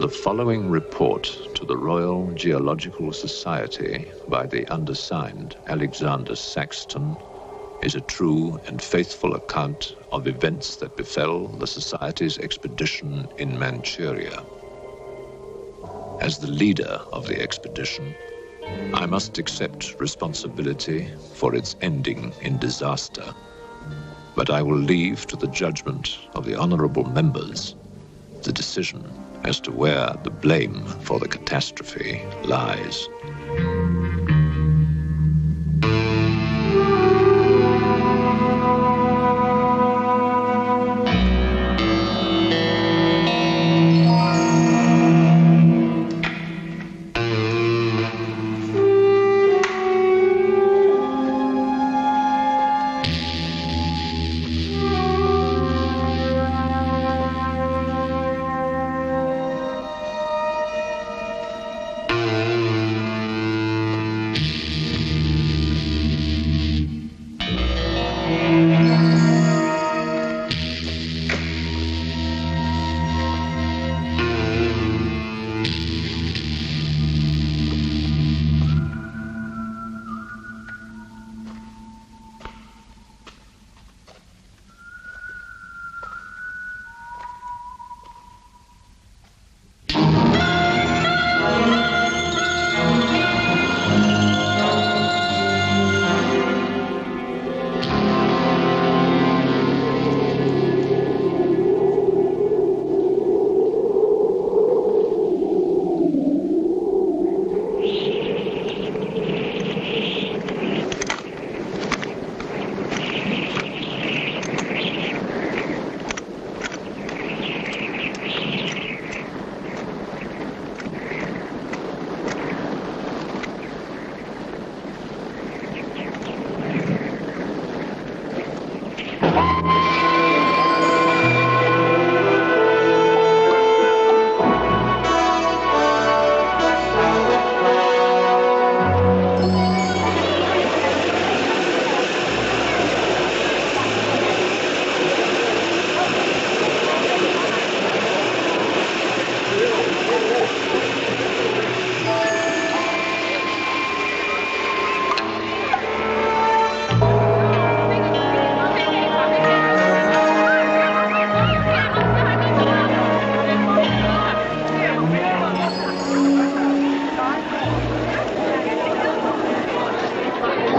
The following report to the Royal Geological Society by the undersigned Alexander Saxton is a true and faithful account of events that befell the Society's expedition in Manchuria. As the leader of the expedition, I must accept responsibility for its ending in disaster, but I will leave to the judgment of the honorable members the decision as to where the blame for the catastrophe lies.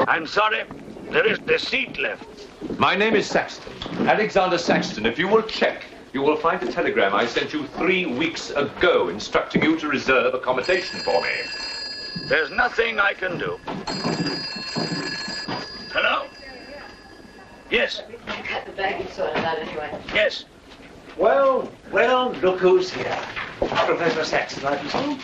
I'm sorry, there is the seat left. My name is Saxton, Alexander Saxton. If you will check, you will find a telegram I sent you 3 weeks ago instructing you to reserve accommodation for me. There's nothing I can do. Hello? Yes. Cut the baggage sorted out anyway. Yes. Well, look who's here. Professor Saxton, I presume.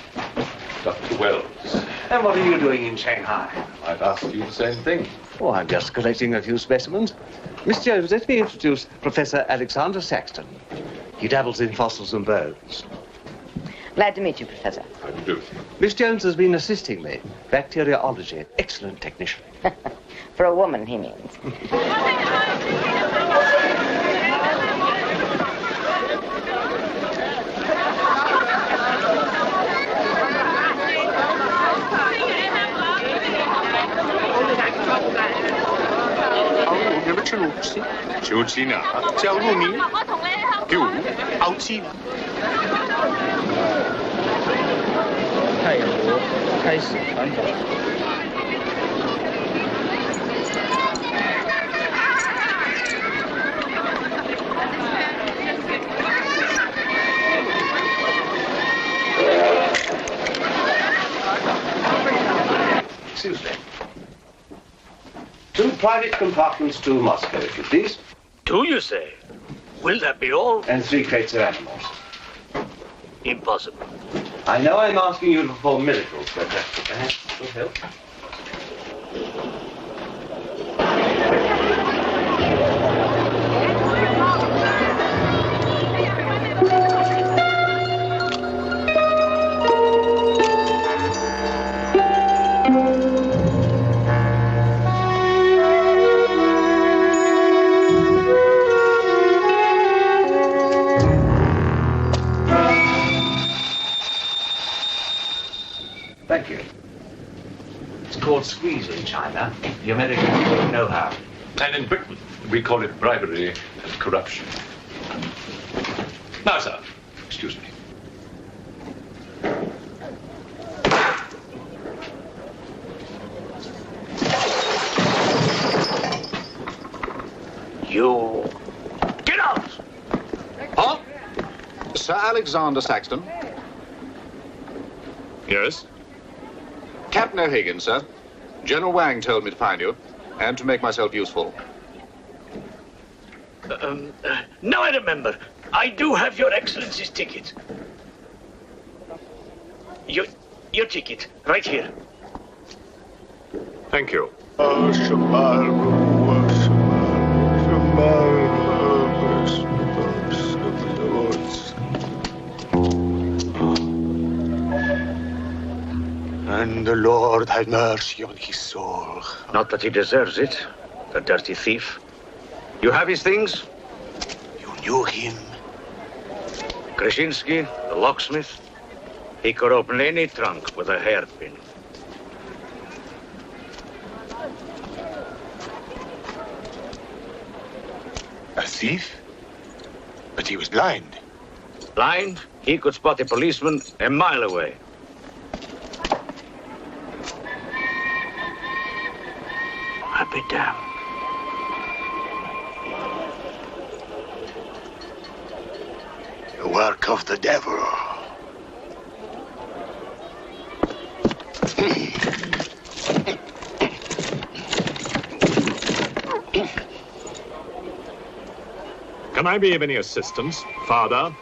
Dr. Wells. And what are you doing in Shanghai? I've asked you the same thing. Oh, I'm just collecting a few specimens. Miss Jones, let me introduce Professor Alexander Saxton. He dabbles in fossils and bones. Glad to meet you, Professor. How do you do? Miss Jones has been assisting me. Bacteriology. Excellent technician. For a woman, he means. Excuse me. 2 private compartments to Moscow, if you please. 2, you say? Will that be all? And 3 crates of animals. Impossible. I know I'm asking you to perform miracles, but perhaps it will help. squeeze in China. The Americans know how. And in Britain, we call it bribery and corruption. Now, sir, excuse me. You... Get out! Huh? Sir Alexander Saxton. Yes? Captain O'Higgins, sir. General Wang told me to find you, and to make myself useful. Now I remember. I do have your Excellency's ticket. Your ticket, right here. Thank you. And the Lord have mercy on his soul. Not that he deserves it, the dirty thief. You have his things? You knew him? Krasinski, the locksmith. He could open any trunk with a hairpin. A thief? But he was blind. Blind, he could spot a policeman a mile away. I'll be damned. The work of the devil. Can I be of any assistance, Father?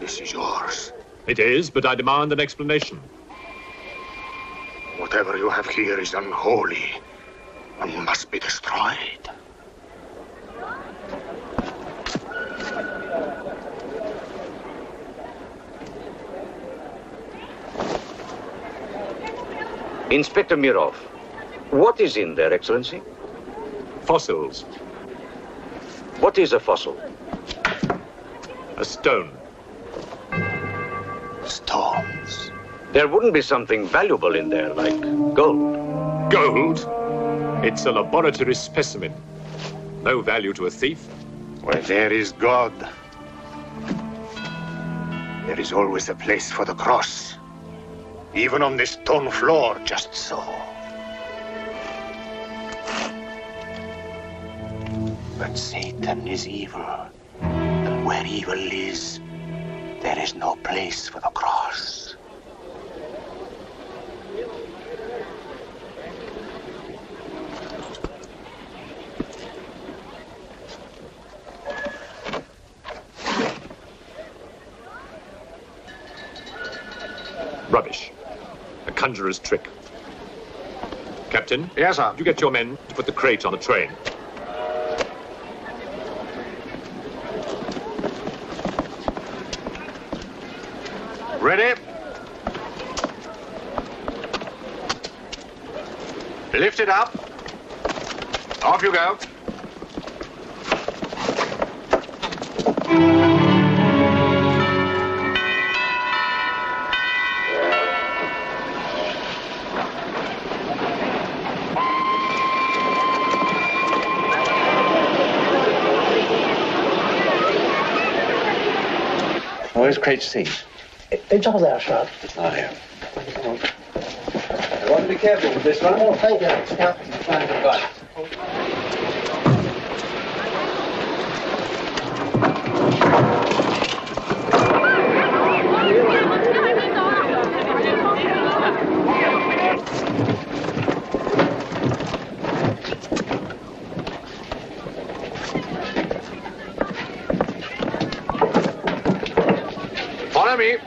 This is yours. It is, but I demand an explanation. Whatever you have here is unholy and must be destroyed. Inspector Mirov, what is in there, Excellency? Fossils. What is a fossil? A stone. Stones. There wouldn't be something valuable in there, like gold. Gold? It's a laboratory specimen. No value to a thief. Where there is God, there is always a place for the cross. Even on this stone floor, just so. But Satan is evil, and where evil is, there is no place for the cross. Rubbish. A conjurer's trick. Captain? Yes, sir. You get your men to put the crate on the train. Ready? Lift it up. Off you go. Where's crate C? It's all there, sir. Oh, here. I want to be careful with this one. Oh, thank you. Yeah. Find the gun. Follow me.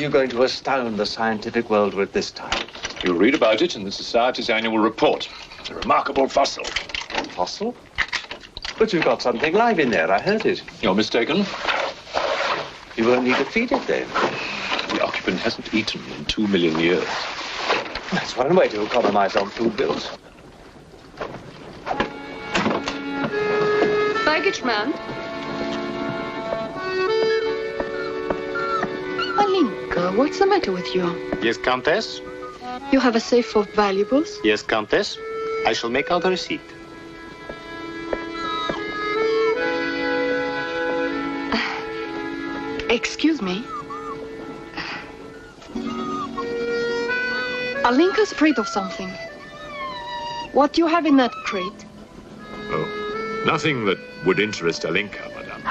you going to astound the scientific world with this time? You'll read about it in the Society's annual report. It's a remarkable fossil. Fossil? But you've got something live in there, I heard it. You're mistaken. You won't need to feed it then. The occupant hasn't eaten in 2 million years. That's one way to economize on food bills. Baggage man. Alinka, what's the matter with you? Yes, Countess? You have a safe full of valuables? Yes, Countess. I shall make out a receipt. Excuse me. Alinka's afraid of something. What do you have in that crate? Oh, nothing that would interest Alinka, madame.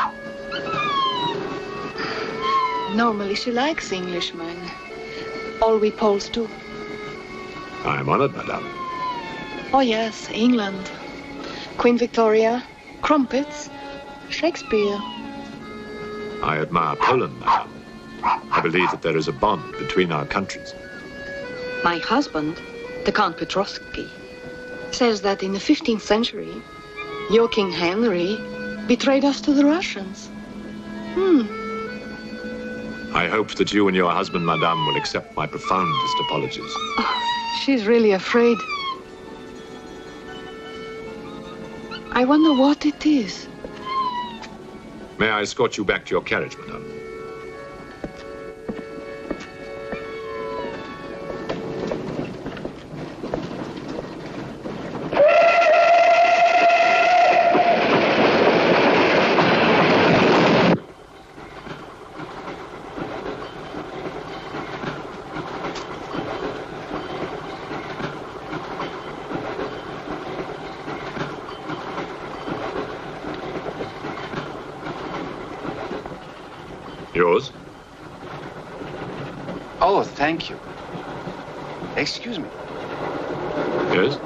Normally she likes Englishmen. All we Poles do. I am honored, madame. Oh yes, England. Queen Victoria, crumpets, Shakespeare. I admire Poland, madame. I believe that there is a bond between our countries. My husband, the Count Petrovsky, says that in the 15th century, your King Henry betrayed us to the Russians. I hope that you and your husband, madame, will accept my profoundest apologies. Oh, she's really afraid. I wonder what it is. May I escort you back to your carriage, madame? Yours? Oh, thank you. Excuse me. Yes?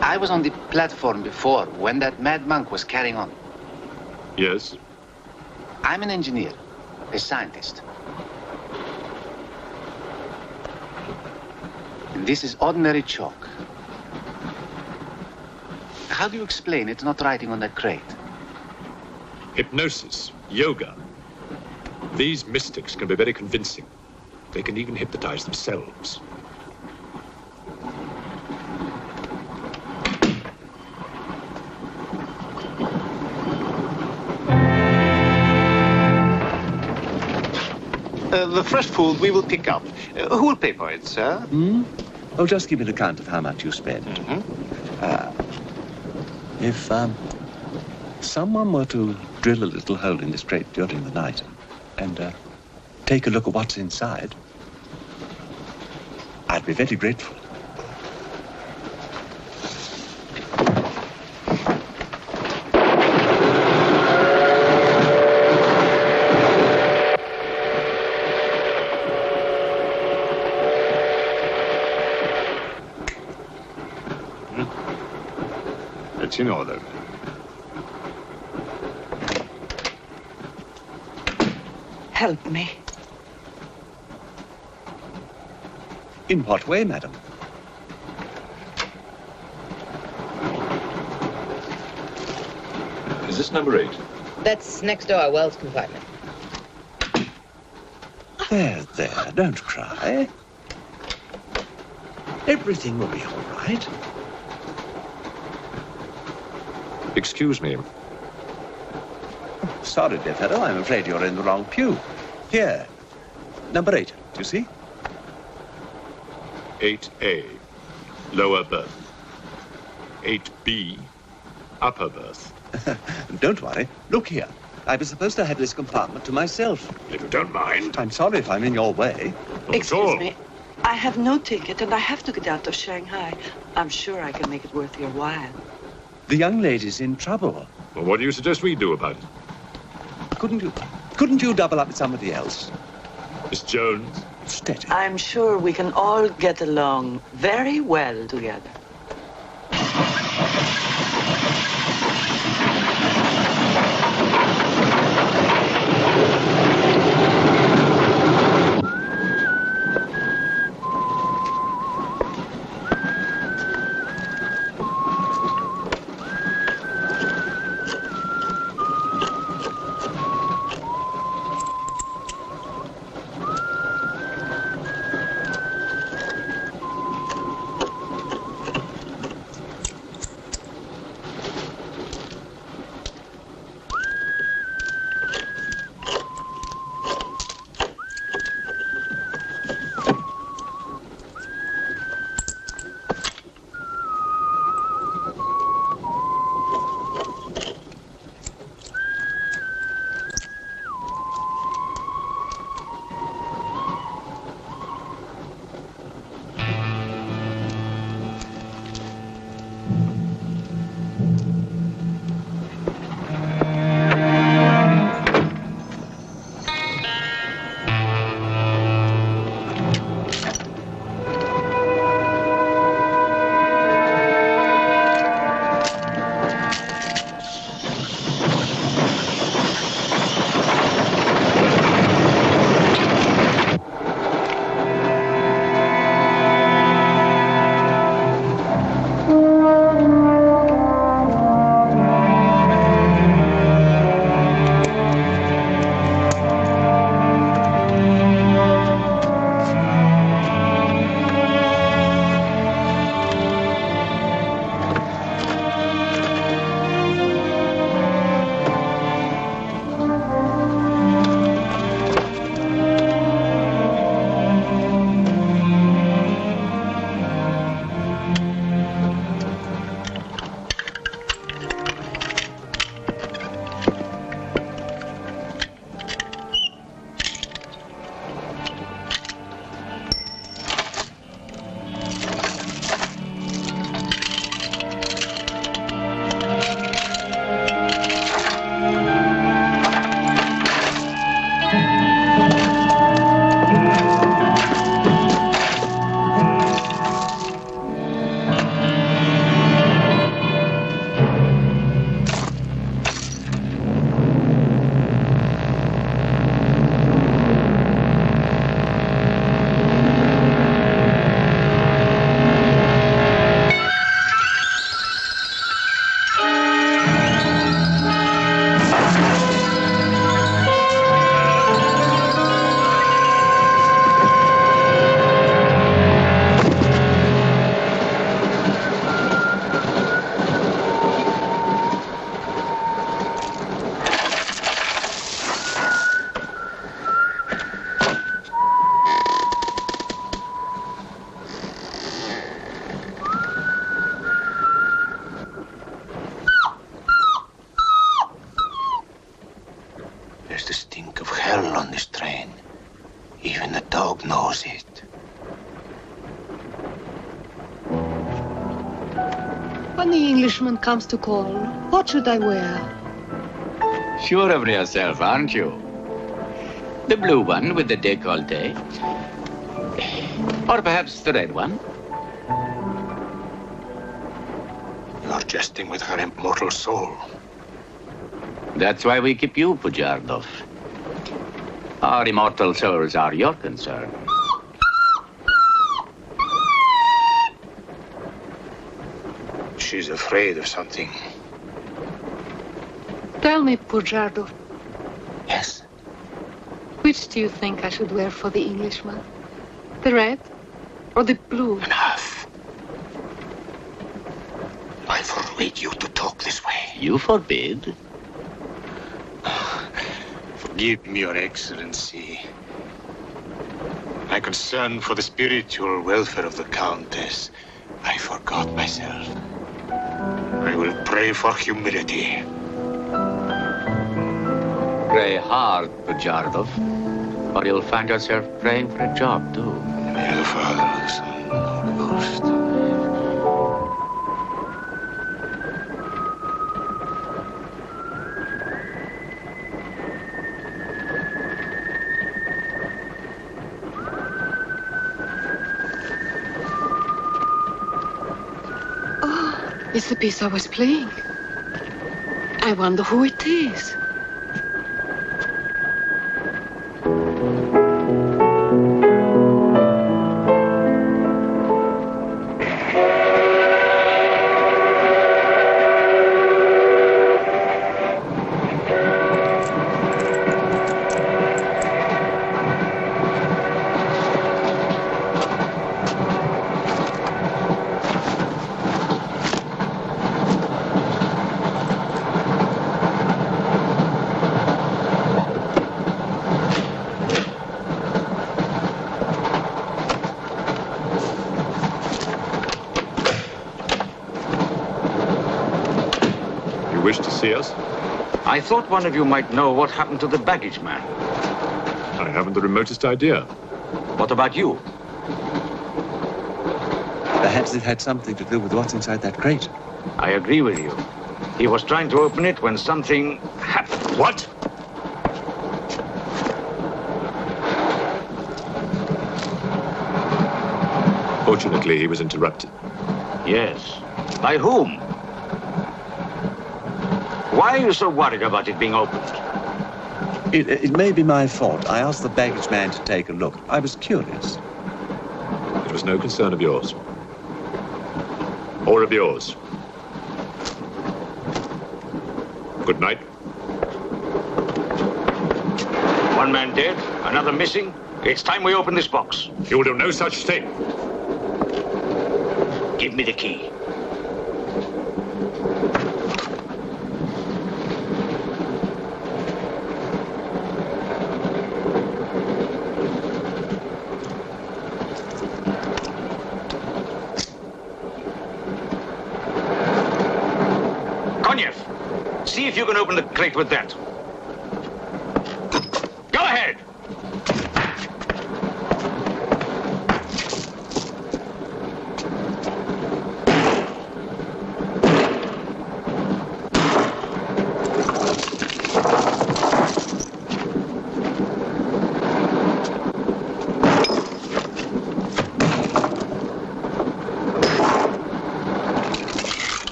I was on the platform before when that mad monk was carrying on. Yes? I'm an engineer, a scientist. And this is ordinary chalk. How do you explain it's not writing on that crate? Hypnosis, yoga. These mystics can be very convincing. They can even hypnotize themselves. The fresh food we will pick up. Who will pay for it, sir? Oh, just give me an account of how much you spent. If someone were to drill a little hole in this crate during the night and take a look at what's inside, I'd be very grateful. It's in order. Help me. In what way, madam? Is this number 8? That's next door, Wells compartment. There, don't cry. Everything will be all right. Excuse me. Sorry, dear fellow, I'm afraid you're in the wrong pew. Here, number 8, do you see? 8A, lower berth. 8B, upper berth. Don't worry. Look here. I was supposed to have this compartment to myself. If you don't mind. I'm sorry if I'm in your way. Not at all. Excuse me. I have no ticket and I have to get out of Shanghai. I'm sure I can make it worth your while. The young lady's in trouble. Well, what do you suggest we do about it? Couldn't you double up with somebody else? Miss Jones? Steady. I'm sure we can all get along very well together. when the Englishman comes to call, what should I wear? Sure of yourself, aren't you? The blue one with the décolleté. Or perhaps the red one. You're jesting with her immortal soul. That's why we keep you, Pujardov. Our immortal souls are your concern. She's afraid of something. Tell me, Pujardov. Yes. Which do you think I should wear for the Englishman? The red or the blue? Enough. I forbid you to talk this way. You forbid? Forgive me, Your Excellency. My concern for the spiritual welfare of the Countess, I forgot myself. I will pray for humility. Pray hard, Pujardov, or you'll find yourself praying for a job, too. May the Father, the Son, and the Holy Ghost. It's the piece I was playing. I wonder who it is. I thought one of you might know what happened to the baggage man. I haven't the remotest idea. What about you? Perhaps it had something to do with what's inside that crate. I agree with you. He was trying to open it when something happened. What? Fortunately, he was interrupted. Yes. By whom? Why are you so worried about it being opened? It may be my fault. I asked the baggage man to take a look. I was curious. It was no concern of yours. Or of yours. Good night. One man dead, another missing. It's time we open this box. You will do no such thing. Give me the key. See if you can open the crate with that. Go ahead!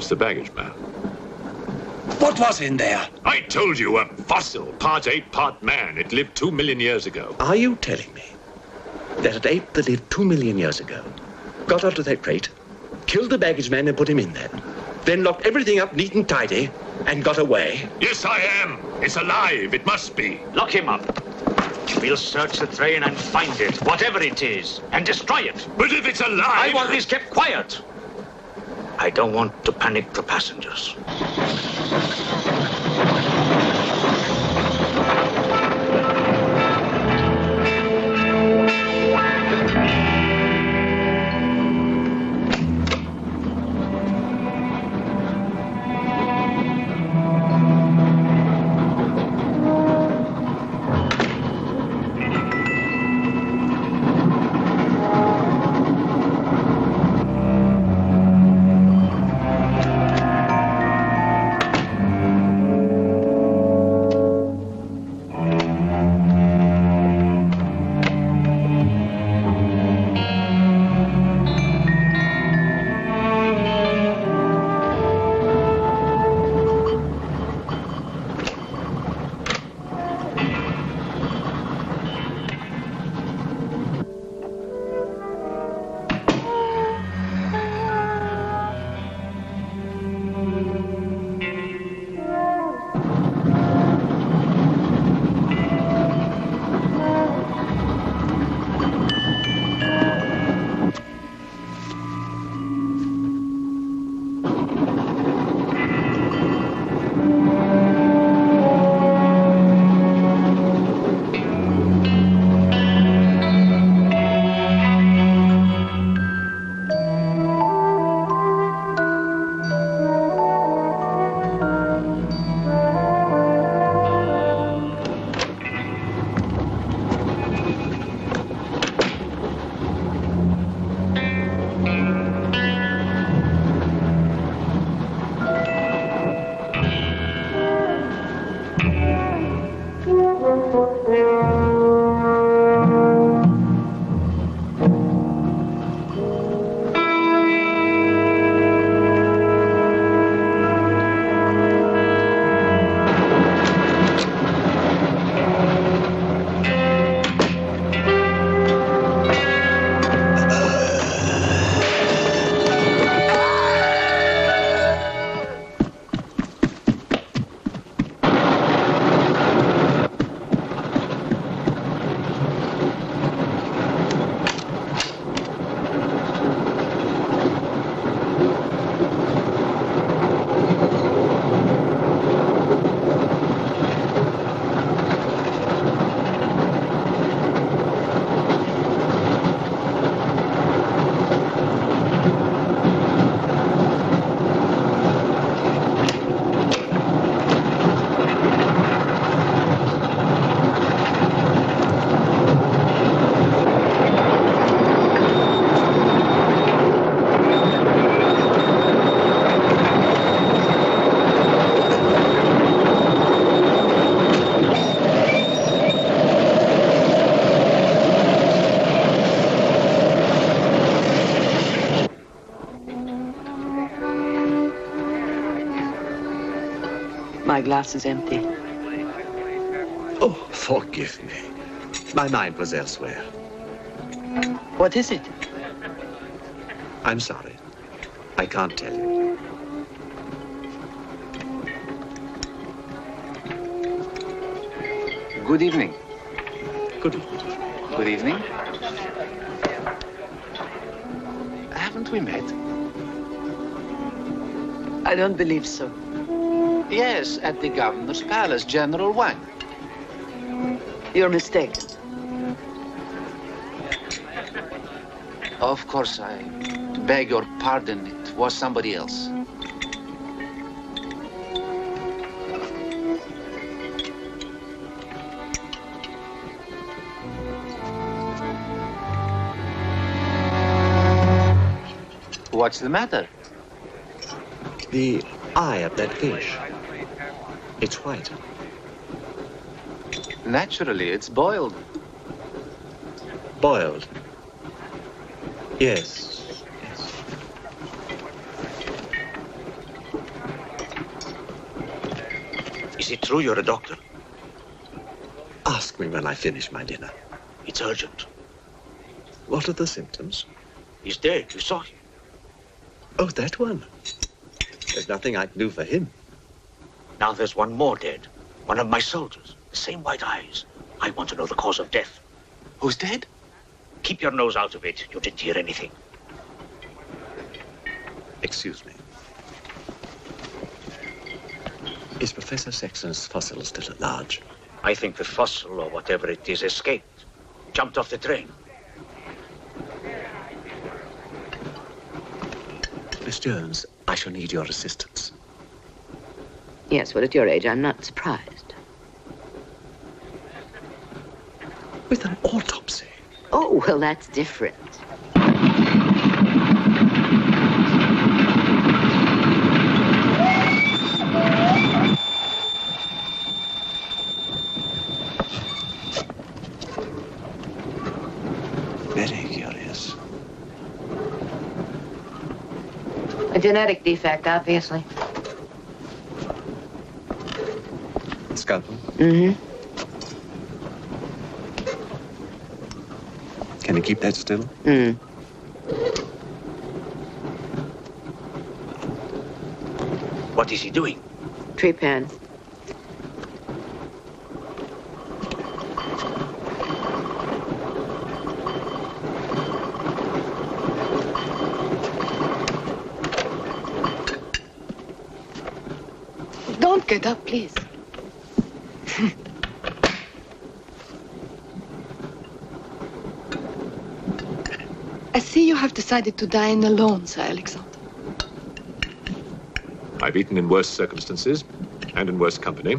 The baggage man. What was in there? I told you, a fossil, part ape, part man. It lived 2 million years ago. Are you telling me that an ape that lived 2 million years ago got onto that crate, killed the baggage man and put him in there, then locked everything up neat and tidy and got away? Yes, I am. It's alive. It must be. Lock him up. We'll search the train and find it, whatever it is, and destroy it. But if it's alive... I want this kept quiet. I don't want to panic the passengers. My glass is empty. Oh, forgive me. My mind was elsewhere. What is it? I'm sorry. I can't tell you. Good evening. Good evening. Good evening. Haven't we met? I don't believe so. Yes, at the governor's palace, General Wang. You're mistaken. Of course, I beg your pardon. It was somebody else. What's the matter? The eye of that fish. It's white. Naturally, it's boiled. Boiled. Yes. Is it true you're a doctor? Ask me when I finish my dinner. It's urgent. What are the symptoms? He's dead. You saw him. Oh, that one. There's nothing I can do for him. Now there's one more dead. One of my soldiers. The same white eyes. I want to know the cause of death. Who's dead? Keep your nose out of it. You didn't hear anything. Excuse me. Is Professor Sexton's fossil still at large? I think the fossil, or whatever it is, escaped. Jumped off the train. Miss Jones, I shall need your assistance. Yes, well, at your age, I'm not surprised. With an autopsy? Oh, well, that's different. Very curious. A genetic defect, obviously. Scalpel? Mm-hmm. Can you keep that still? What is he doing? Trepan. Don't get up, please. I see you have decided to dine alone, Sir Alexander. I've eaten in worse circumstances and in worse company.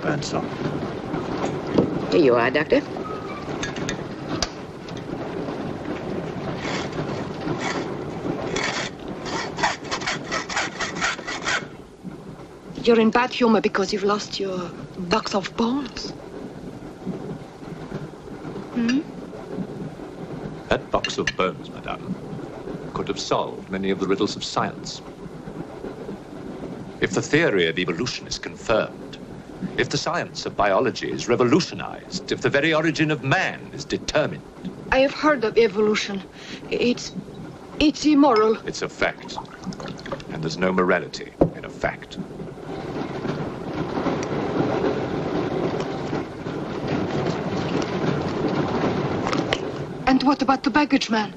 Grandson. Here you are, Doctor. You're in bad humor because you've lost your box of bones. Hmm? That box of bones, madame, could have solved many of the riddles of science. If the theory of evolution is confirmed, if the science of biology is revolutionized, if the very origin of man is determined. I have heard of evolution. It's immoral. It's a fact. And there's no morality in a fact. And what about the baggage man?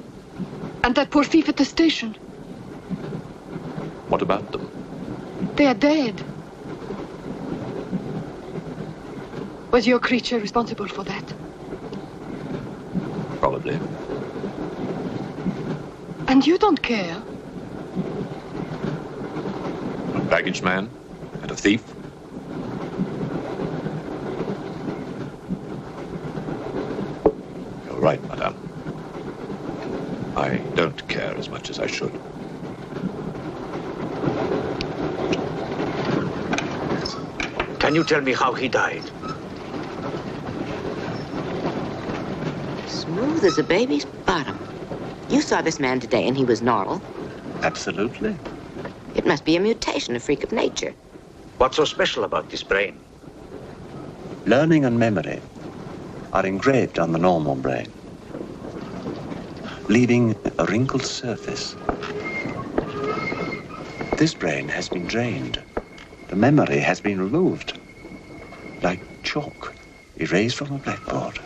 And that poor thief at the station? What about them? They are dead. Was your creature responsible for that? Probably. And you don't care? A baggage man and a thief? You're right, madame. I don't care as much as I should. Can you tell me how he died? Smooth as a baby's bottom. You saw this man today and he was normal. Absolutely. It must be a mutation, a freak of nature. What's so special about this brain? Learning and memory are engraved on the normal brain, leaving a wrinkled surface. This brain has been drained. The memory has been removed, like chalk erased from a blackboard.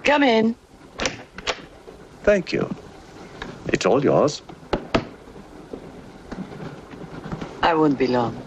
Come in. Thank you. It's all yours. I won't be long.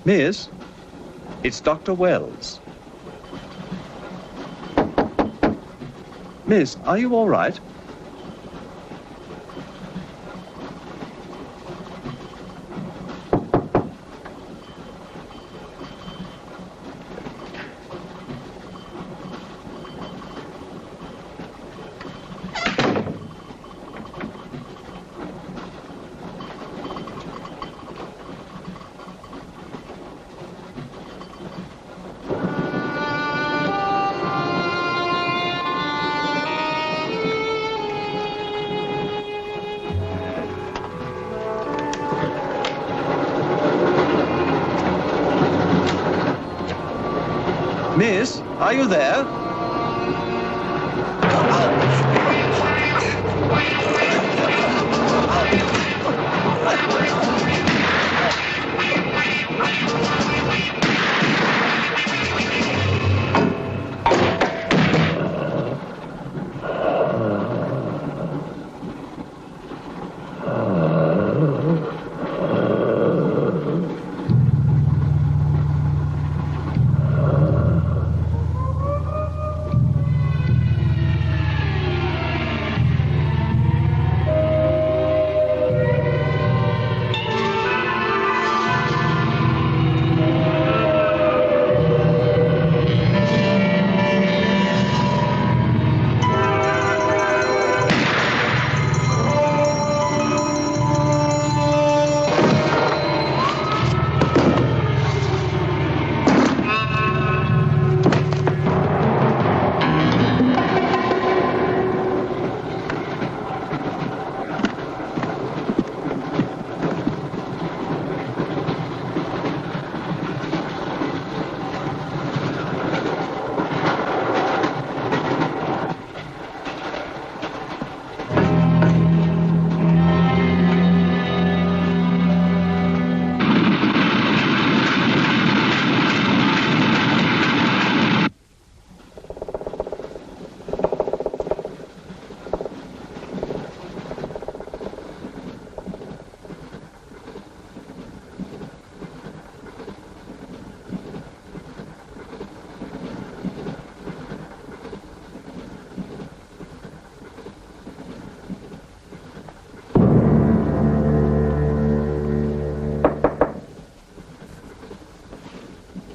Miss, it's Dr. Wells. Miss, are you all right? Miss, are you there?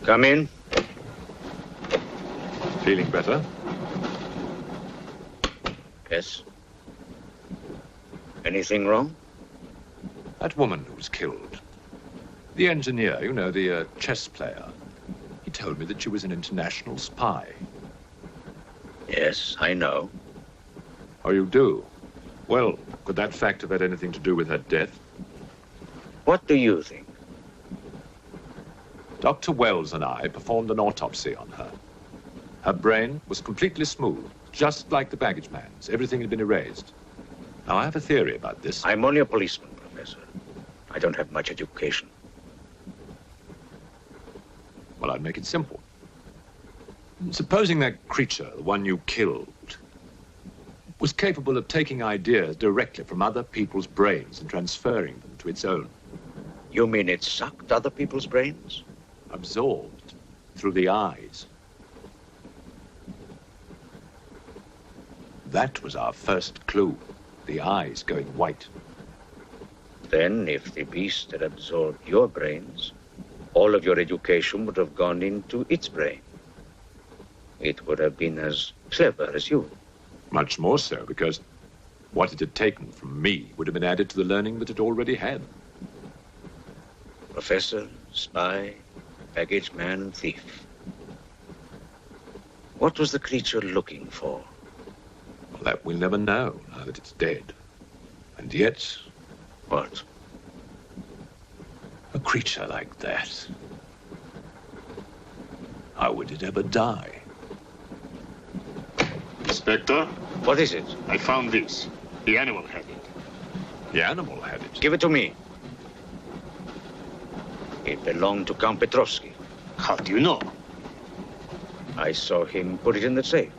Come in. Feeling better? Yes. Anything wrong? That woman who was killed. The engineer, you know, the chess player. He told me that she was an international spy. Yes, I know. Oh, you do? Well, could that fact have had anything to do with her death? What do you think? Dr. Wells and I performed an autopsy on her. Her brain was completely smooth, just like the baggage man's. Everything had been erased. Now, I have a theory about this. I'm only a policeman, Professor. I don't have much education. Well, I'd make it simple. Supposing that creature, the one you killed, was capable of taking ideas directly from other people's brains and transferring them to its own. You mean it sucked other people's brains? Absorbed through the eyes. That was our first clue. The eyes going white. Then, if the beast had absorbed your brains, all of your education would have gone into its brain. It would have been as clever as you. Much more so, because what it had taken from me would have been added to the learning that it already had. Professor, spy, baggage man, thief. What was the creature looking for? Well, that we'll never know, now that it's dead. And yet... What? A creature like that. How would it ever die? Inspector? What is it? I found this. The animal had it. The animal had it? Give it to me. It belonged to Count Petrovsky. How do you know? I saw him put it in the safe.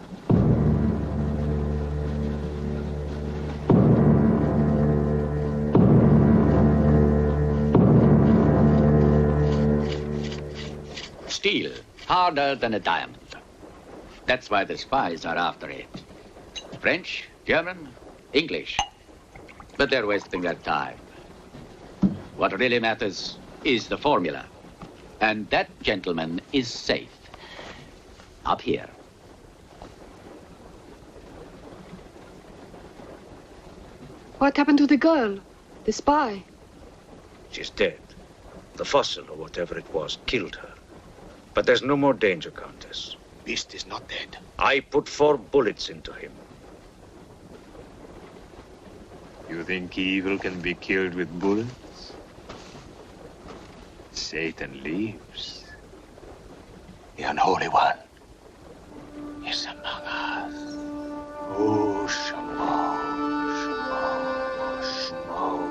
Steel, harder than a diamond. That's why the spies are after it. French, German, English. But they're wasting their time. What really matters is the formula. And that gentleman is safe. Up here. What happened to the girl? The spy? She's dead. The fossil, or whatever it was, killed her. But there's no more danger, Countess. Beast is not dead. I put 4 bullets into him. You think evil can be killed with bullets? Satan lives. The unholy one is among us. Oh, Shamo, Shamo, Shamo,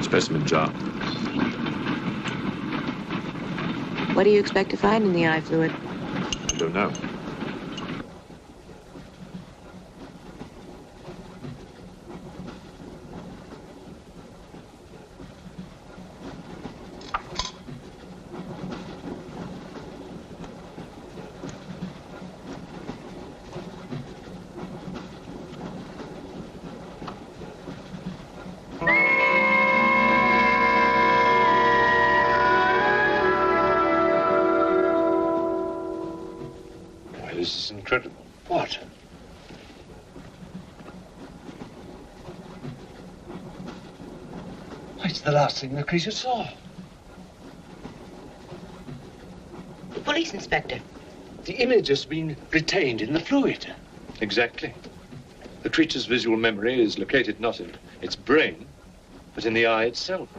Specimen jar. What do you expect to find in the eye fluid? I don't know. This is incredible. What? It's the last thing the creature saw. The police inspector. The image has been retained in the fluid. Exactly. The creature's visual memory is located not in its brain, but in the eye itself.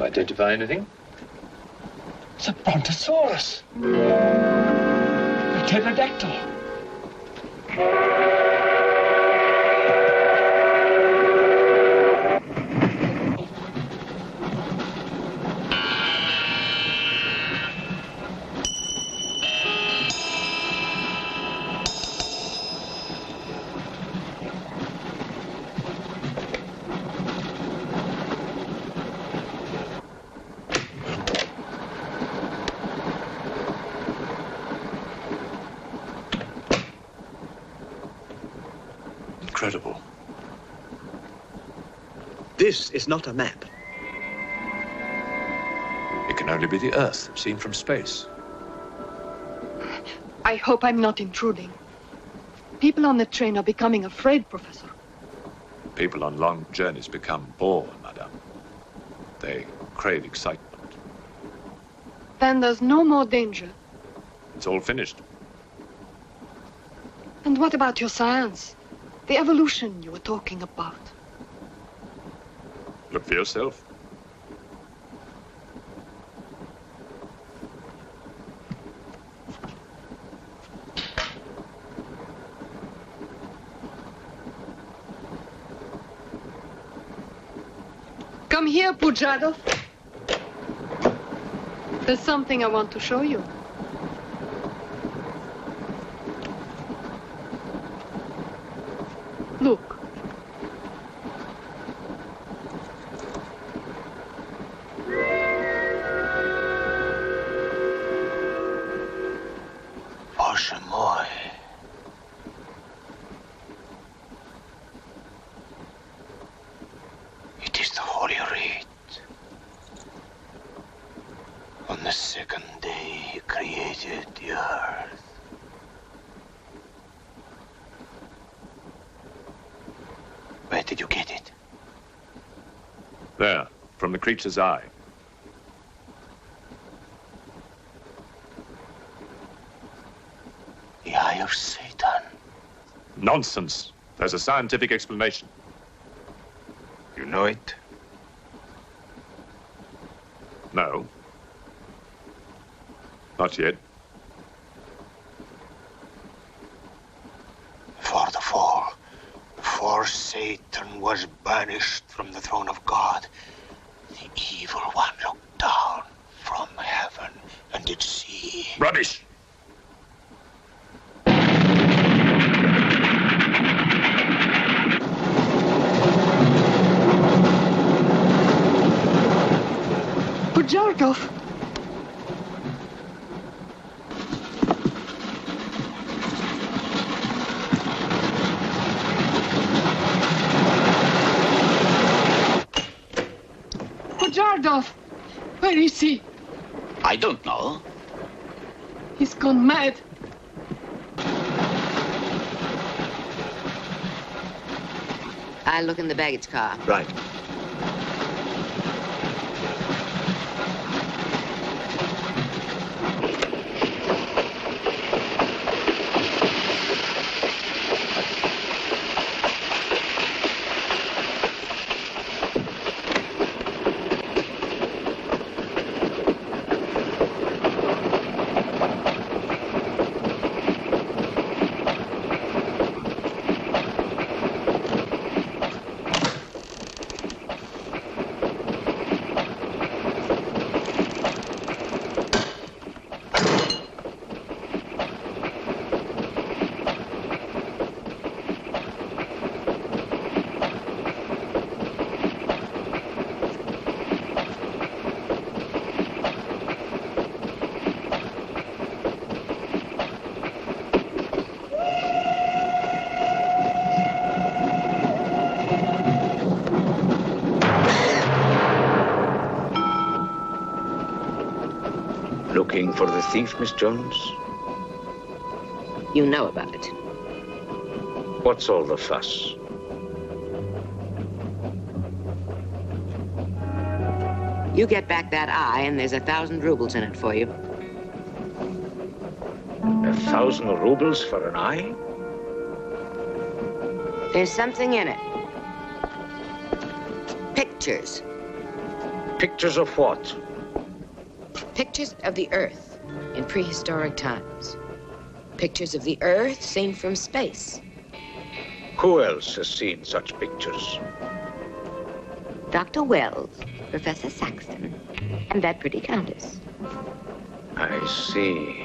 Identify anything? It's a brontosaurus. A pterodactyl. Incredible. This is not a map. It can only be the Earth, seen from space. I hope I'm not intruding. People on the train are becoming afraid, Professor. People on long journeys become bored, madame. They crave excitement. Then there's no more danger. It's all finished. And what about your science? The evolution you were talking about. Look for yourself. Come here, Pujadov. There's something I want to show you. Look. Боже мой. It is the Holy Rite. On the second day he created the earth. Where did you get it? There, from the creature's eye. The eye of Satan. Nonsense. There's a scientific explanation. You know it? No. Not yet. For the fall, before Satan was banished from the throne of God, the evil one looked down from heaven and did see. Rubbish! Pujadov. Pujadov. Where is he? I don't know. He's gone mad. I'll look in the baggage car. Right. Looking for the thief, Miss Jones? You know about it. What's all the fuss? You get back that eye, and there's 1,000 rubles in it for you. 1,000 rubles for an eye? There's something in it. Pictures. Pictures of what? Pictures of the Earth in prehistoric times. Pictures of the Earth seen from space. Who else has seen such pictures? Dr. Wells, Professor Saxton, and that pretty countess. I see.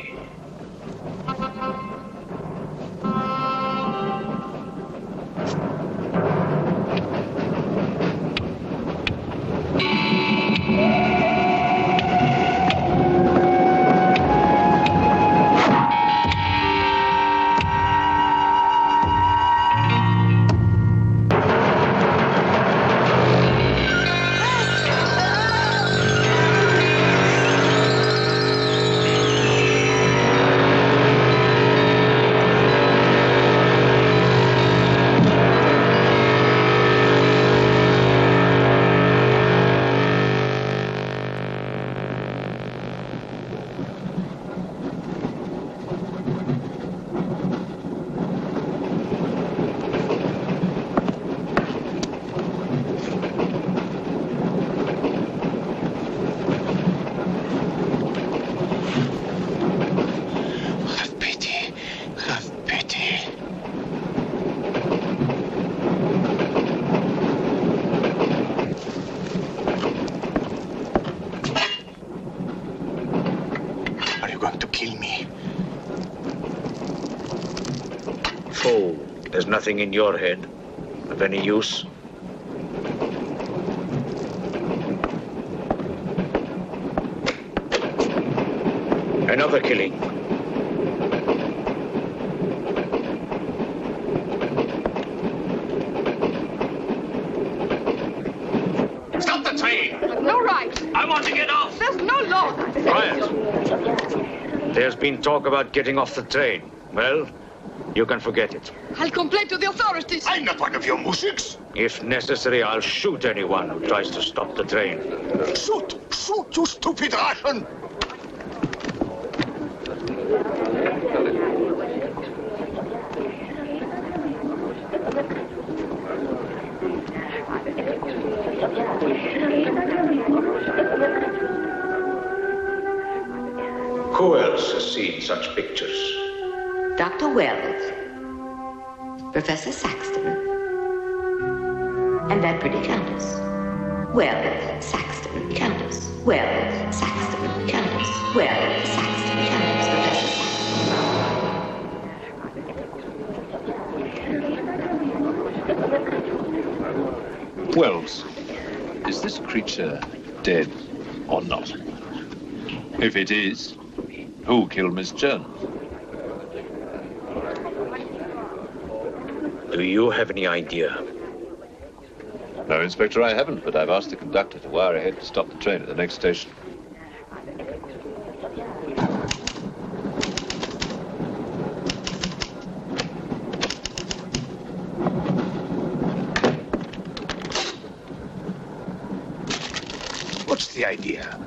Nothing in your head of any use? Another killing. Stop the train! No right. I want to get off. There's no law. Quiet. There's been talk about getting off the train. Well, you can forget it. I'll complain to the authorities. I'm not one of your musics. If necessary, I'll shoot anyone who tries to stop the train. Shoot! Shoot, you stupid Russian! Who else has seen such pictures? Dr. Wells, Professor Saxton, and that pretty countess. Wells, Saxton, countess. Wells, Saxton, countess. Wells, Saxton, countess. Professor Saxton. Wells, is this creature dead or not? If it is, who killed Miss Jones? Do you have any idea? No, Inspector, I haven't, but I've asked the conductor to wire ahead to stop the train at the next station. What's the idea?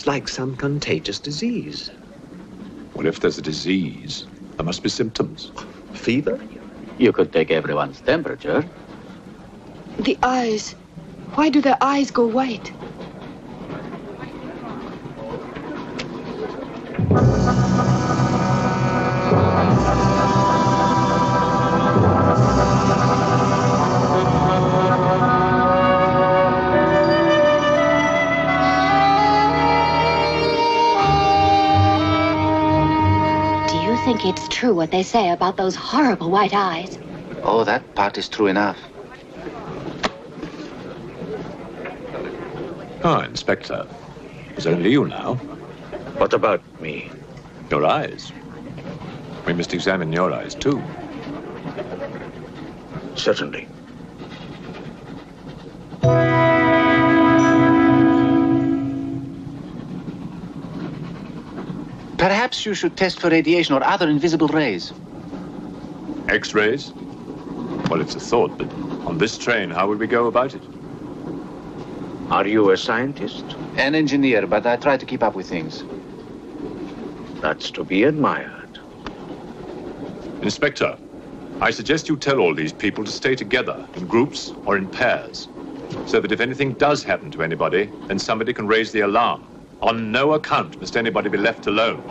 Like some contagious disease. Well, if there's a disease, there must be symptoms. Fever? You could take everyone's temperature. The eyes. Why do their eyes go white? it's true what they say about those horrible white eyes. Oh, that part is true enough. Ah, Inspector. It's only you now. What about me? Your eyes. We must examine your eyes, too. Certainly. Perhaps you should test for radiation or other invisible rays. X-rays? Well, it's a thought, but on this train, how would we go about it? Are you a scientist? An engineer, but I try to keep up with things. That's to be admired. Inspector, I suggest you tell all these people to stay together, in groups or in pairs, so that if anything does happen to anybody, then somebody can raise the alarm. On no account must anybody be left alone.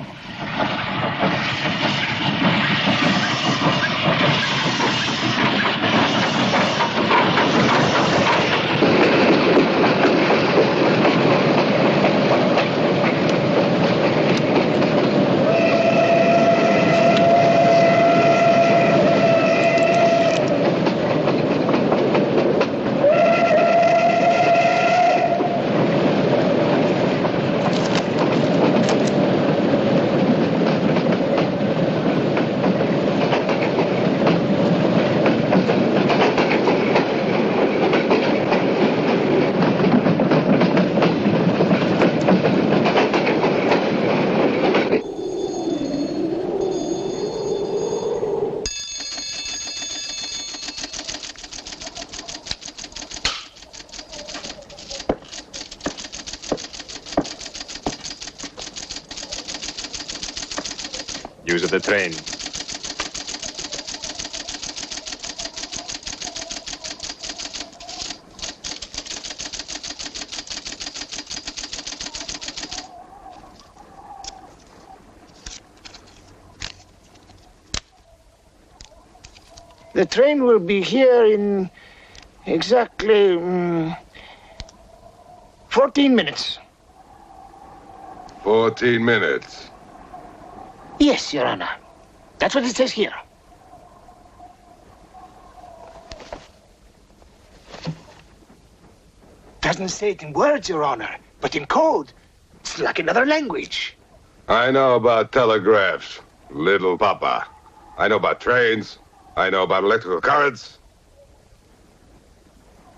Use of the train. The train will be here in exactly 14 minutes. 14 minutes. Yes, Your Honor. That's what it says here. Doesn't say it in words, Your Honor, but in code. It's like another language. I know about telegraphs, little papa. I know about trains. I know about electrical currents.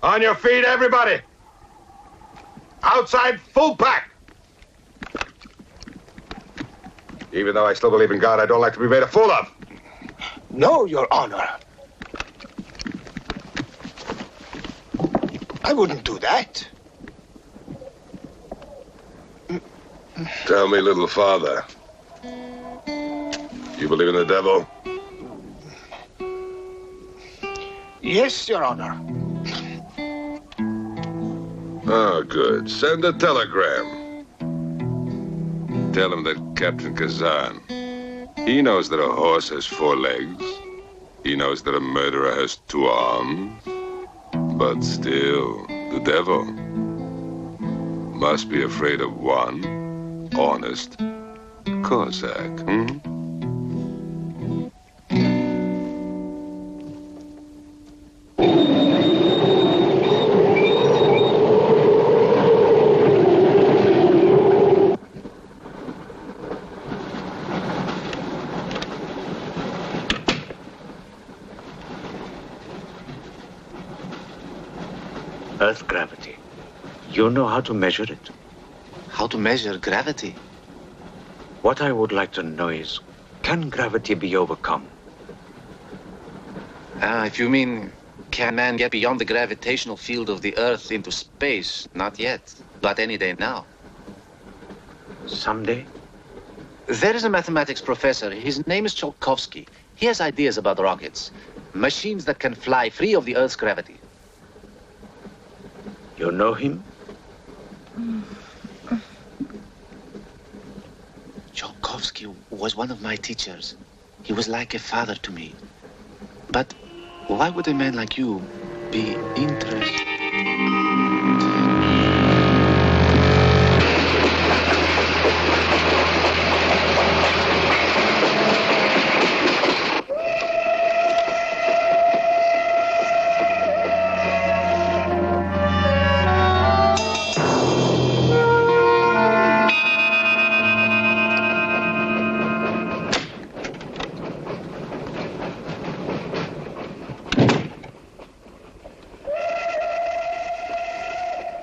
On your feet, everybody! Outside, full pack! Even though I still believe in God, I don't like to be made a fool of. No, Your Honor. I wouldn't do that. Tell me, little father. You believe in the devil? Yes, Your Honor. Oh, good. Send a telegram. Tell him that Captain Kazan, he knows that a horse has 4 legs. He knows that a murderer has 2 arms. But still, the devil must be afraid of one honest Cossack, Earth gravity. You know how to measure it? How to measure gravity? What I would like to know is, can gravity be overcome? If you mean, can man get beyond the gravitational field of the Earth into space? Not yet, but any day now. Someday? There is a mathematics professor. His name is Tsiolkovsky. He has ideas about rockets. Machines that can fly free of the Earth's gravity. You know him? Tsiolkovsky was one of my teachers. He was like a father to me. But why would a man like you be interested?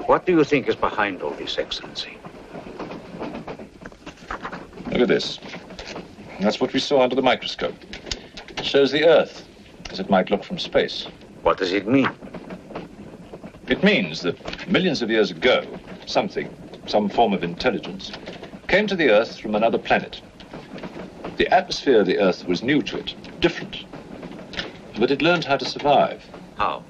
What do you think is behind all this, Excellency? Look at this. That's what we saw under the microscope. It shows the Earth as it might look from space. What does it mean? It means that millions of years ago, some form of intelligence, came to the Earth from another planet. The atmosphere of the Earth was new to it, different. But it learned how to survive. How?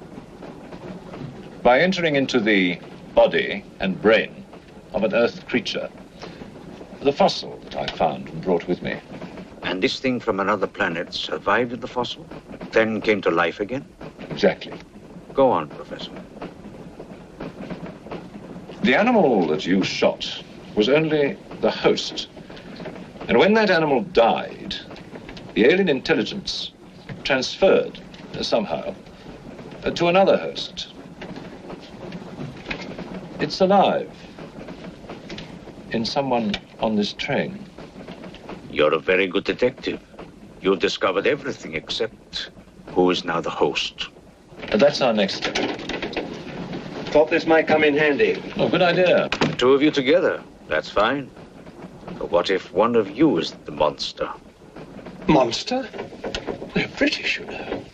By entering into the body and brain of an Earth creature. The fossil that I found and brought with me. And this thing from another planet survived in the fossil, then came to life again? Exactly. Go on, Professor. The animal that you shot was only the host. And when that animal died, the alien intelligence transferred somehow to another host. It's alive in someone on this train. You're a very good detective. You've discovered everything except who is now the host. That's our next step. Thought this might come in handy. Oh, good idea. The two of you together, that's fine. But what if one of you is the monster? Monster? They're British, you know.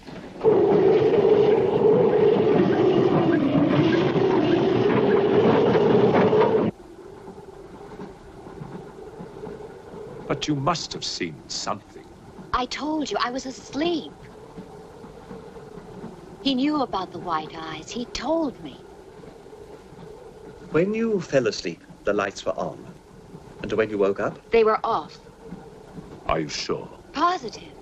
But you must have seen something. I told you I was asleep. He knew about the white eyes. He told me. When you fell asleep, the lights were on. And when you woke up? They were off. Are you sure? Positive.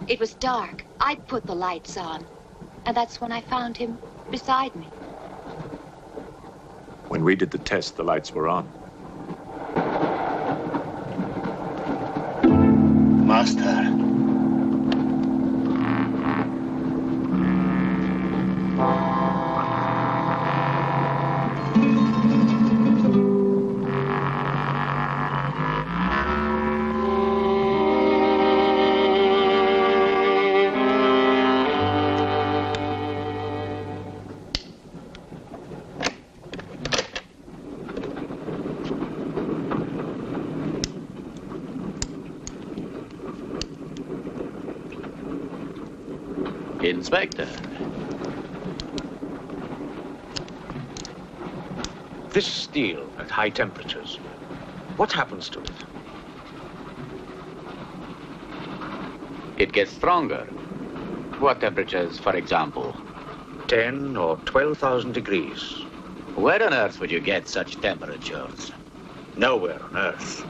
It was dark. I put the lights on. And that's when I found him beside me. When we did the test, the lights were on. Master. Inspector. This steel at high temperatures, what happens to it? It gets stronger. What temperatures, for example? 10 or 12,000 degrees. Where on earth would you get such temperatures? Nowhere on earth.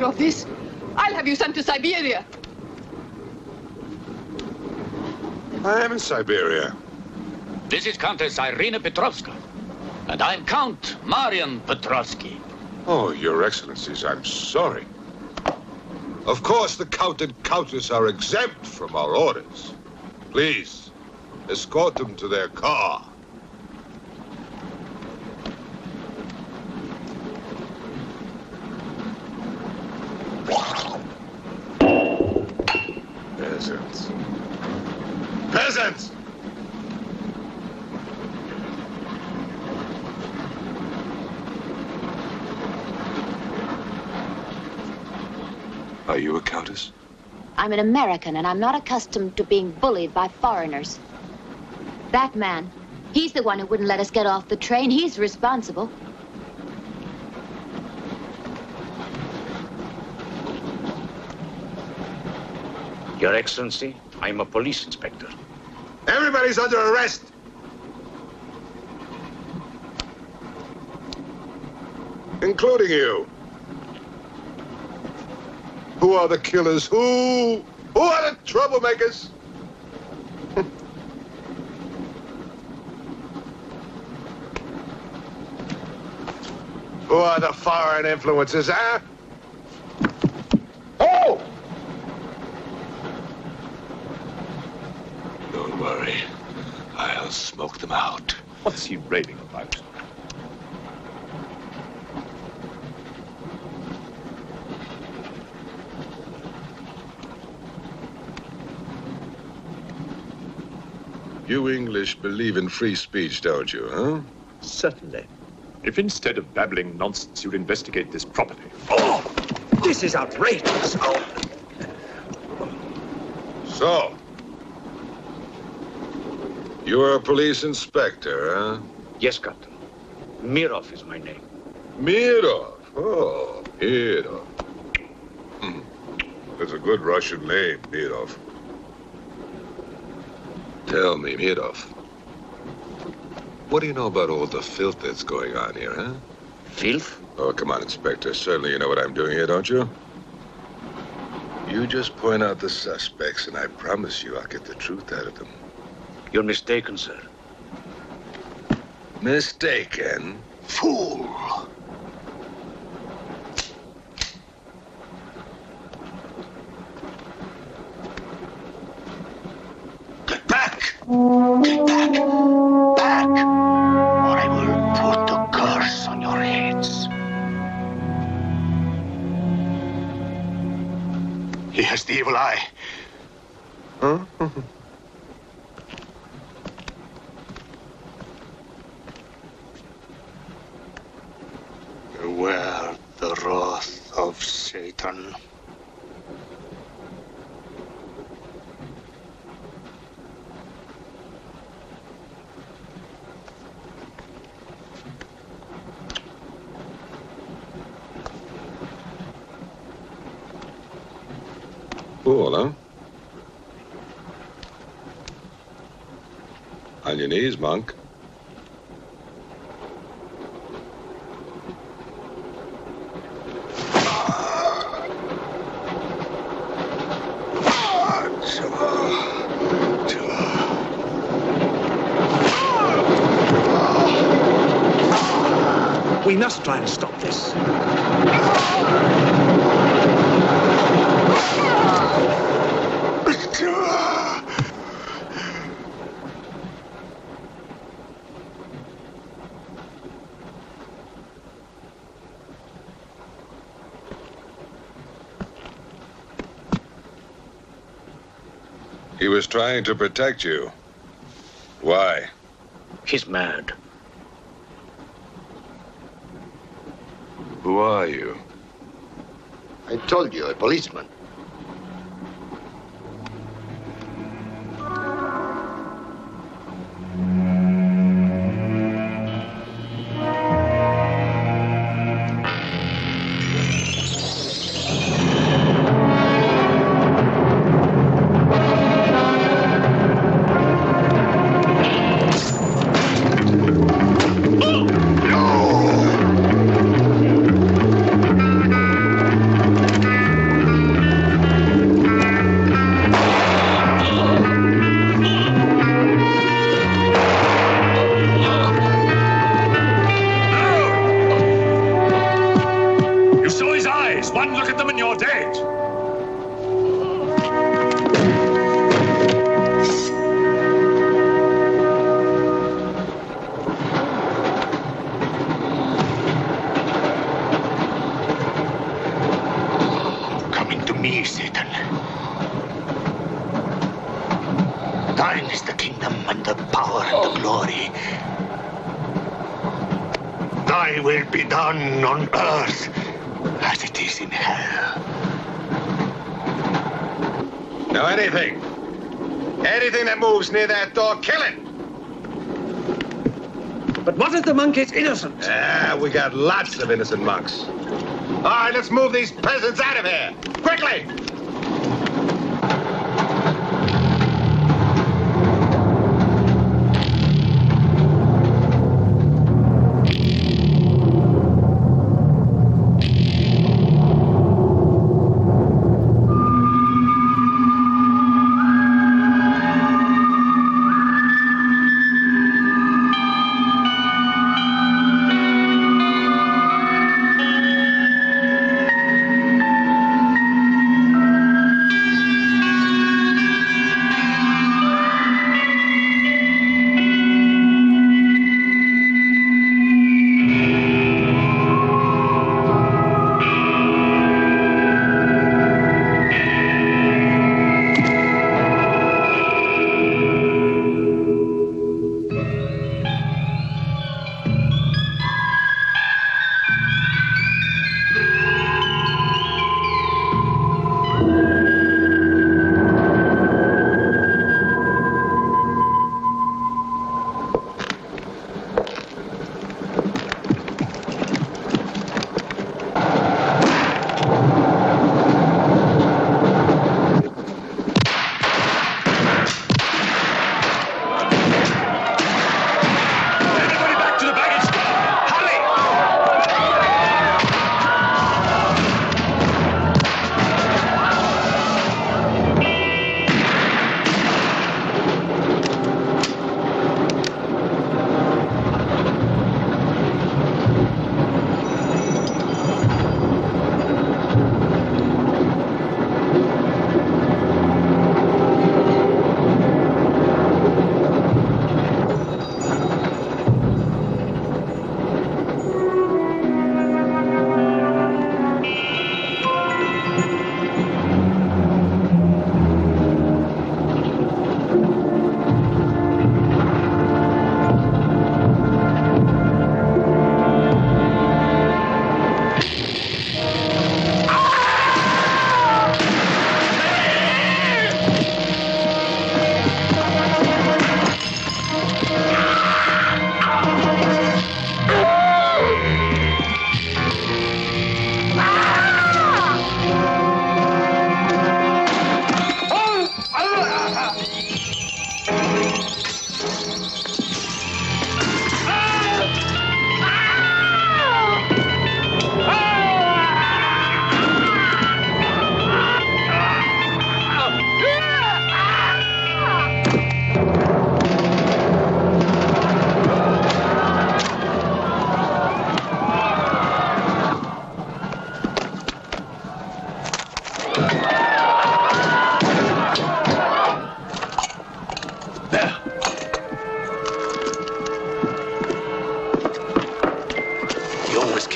Of this, I'll have you sent to Siberia. I am in Siberia. This is Countess Irina Petrovska, and I'm Count Marian Petrovsky. Oh, Your Excellencies, I'm sorry. Of course, the Count and Countess are exempt from our orders. Please, escort them to their car. Peasants. Peasants! Are you a countess? I'm an American, and I'm not accustomed to being bullied by foreigners. That man, he's the one who wouldn't let us get off the train. He's responsible. Your Excellency, I'm a police inspector. Everybody's under arrest! Including you. Who are the killers? Who are the troublemakers? Who are the foreign influences, huh? Oh! Don't worry. I'll smoke them out. What's he raving about? You English believe in free speech, don't you, huh? Certainly. If instead of babbling nonsense, you'd investigate this properly. Oh! This is outrageous! Oh! So, you're a police inspector, huh? Yes, Captain. Mirov is my name. Mirov? Oh, Mirov. That's a good Russian name, Mirov. Tell me, Mirov, what do you know about all the filth that's going on here, huh? Filth? Oh, come on, Inspector. Certainly you know what I'm doing here, don't you? You just point out the suspects, and I promise you I'll get the truth out of them. You're mistaken, sir. Mistaken? Fool! Get back! Get back! Back! Or I will put a curse on your heads. He has the evil eye. Huh? Beware the wrath of Satan. Cool, huh? On your knees, monk. We must try and stop this. He was trying to protect you. Why? He's mad. Who are you? I told you, a policeman. Near that door, kill it! But what if the monk is innocent? We got lots of innocent monks. All right, let's move these peasants out of here! Quickly!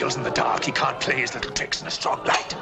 kills in the dark. He can't play his little tricks in a strong light.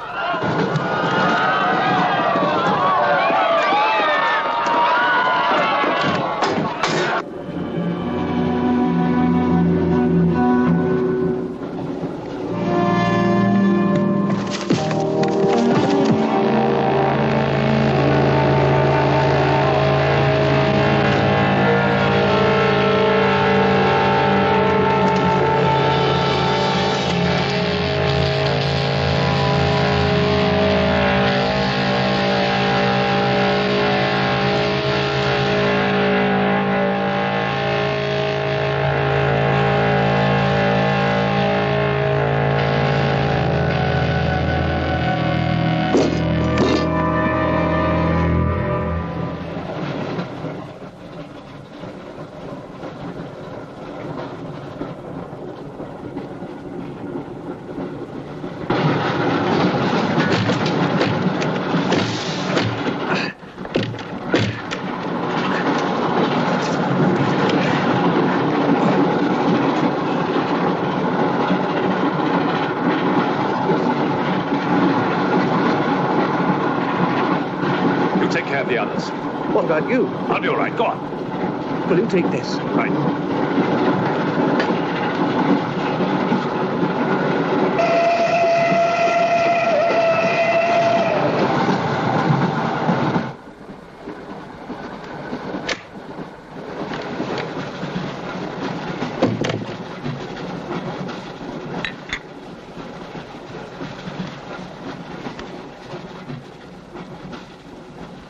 The others. What about you? I'll be all right. Go on. Will you take this? Right.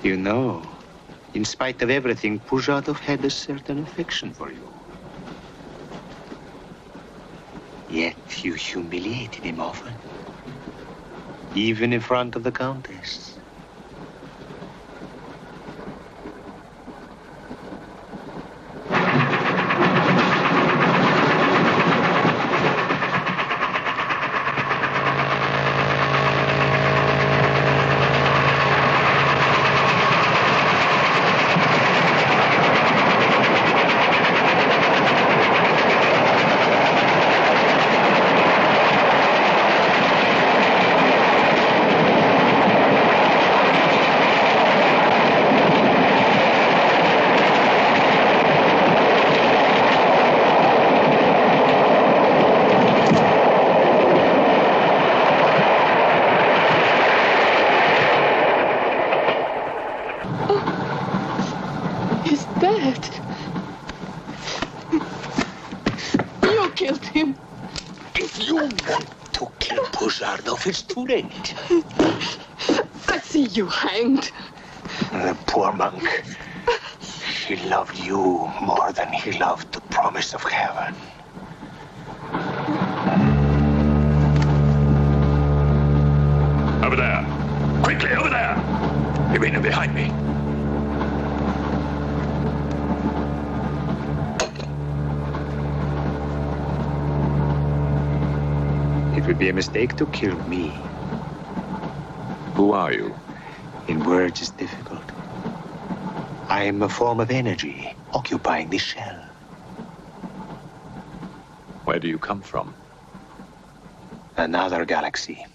You know, in spite of everything, Pujatov had a certain affection for you. Yet you humiliated him often, even in front of the Countess. It's too late. I see you hanged. The poor monk. He loved you more than he loved the promise of heaven. Over there. Quickly, over there. You mean behind me? It would be a mistake to kill me. Who are you? In words, it's difficult. I am a form of energy occupying this shell. Where do you come from? Another galaxy.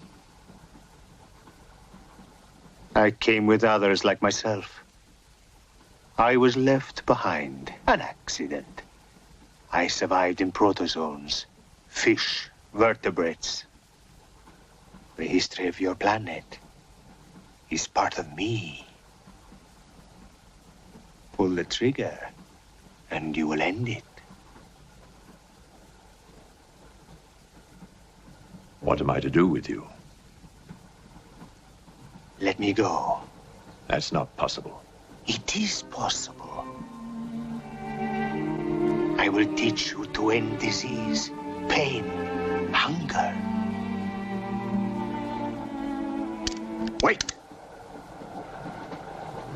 I came with others like myself. I was left behind. An accident. I survived in protozoans, fish, vertebrates. The history of your planet is part of me. Pull the trigger, and you will end it. What am I to do with you? Let me go. That's not possible. It is possible. I will teach you to end disease, pain, hunger. Wait!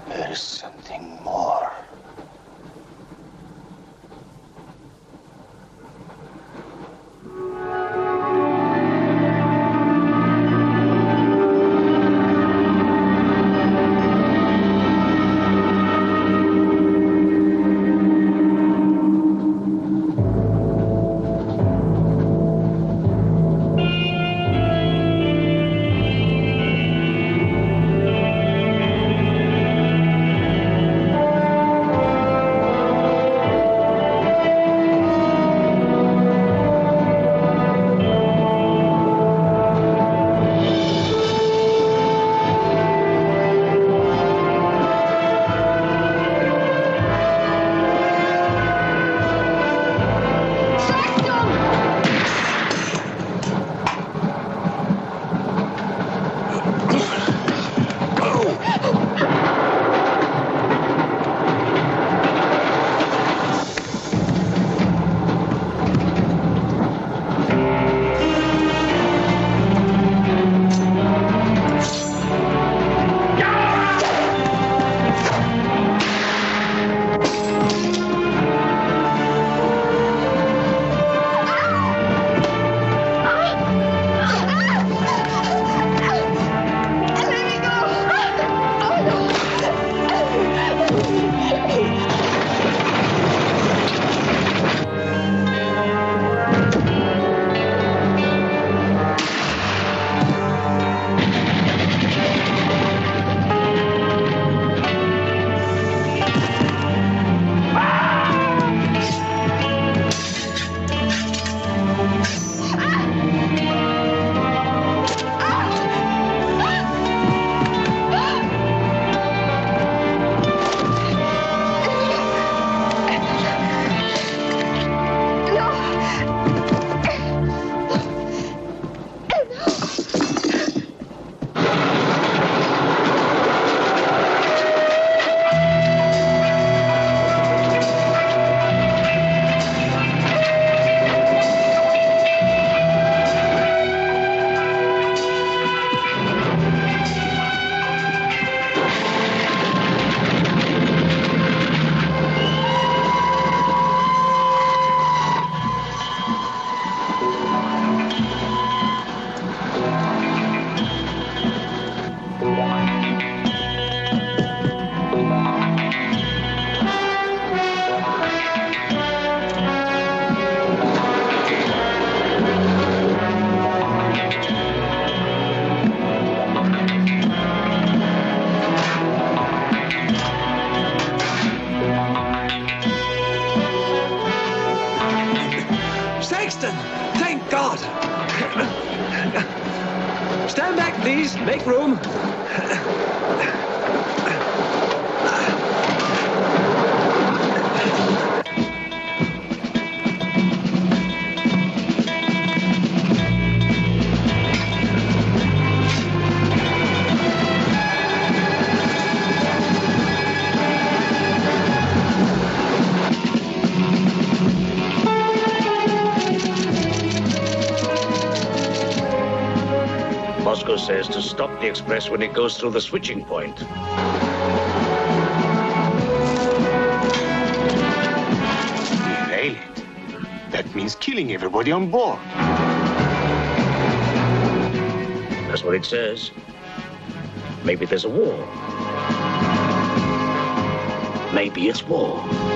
There is something more. Thank God! Stand back, please. Make room. Moscow says to stop the express when it goes through the switching point. Derail it. That means killing everybody on board. That's what it says. Maybe there's a war. Maybe it's war.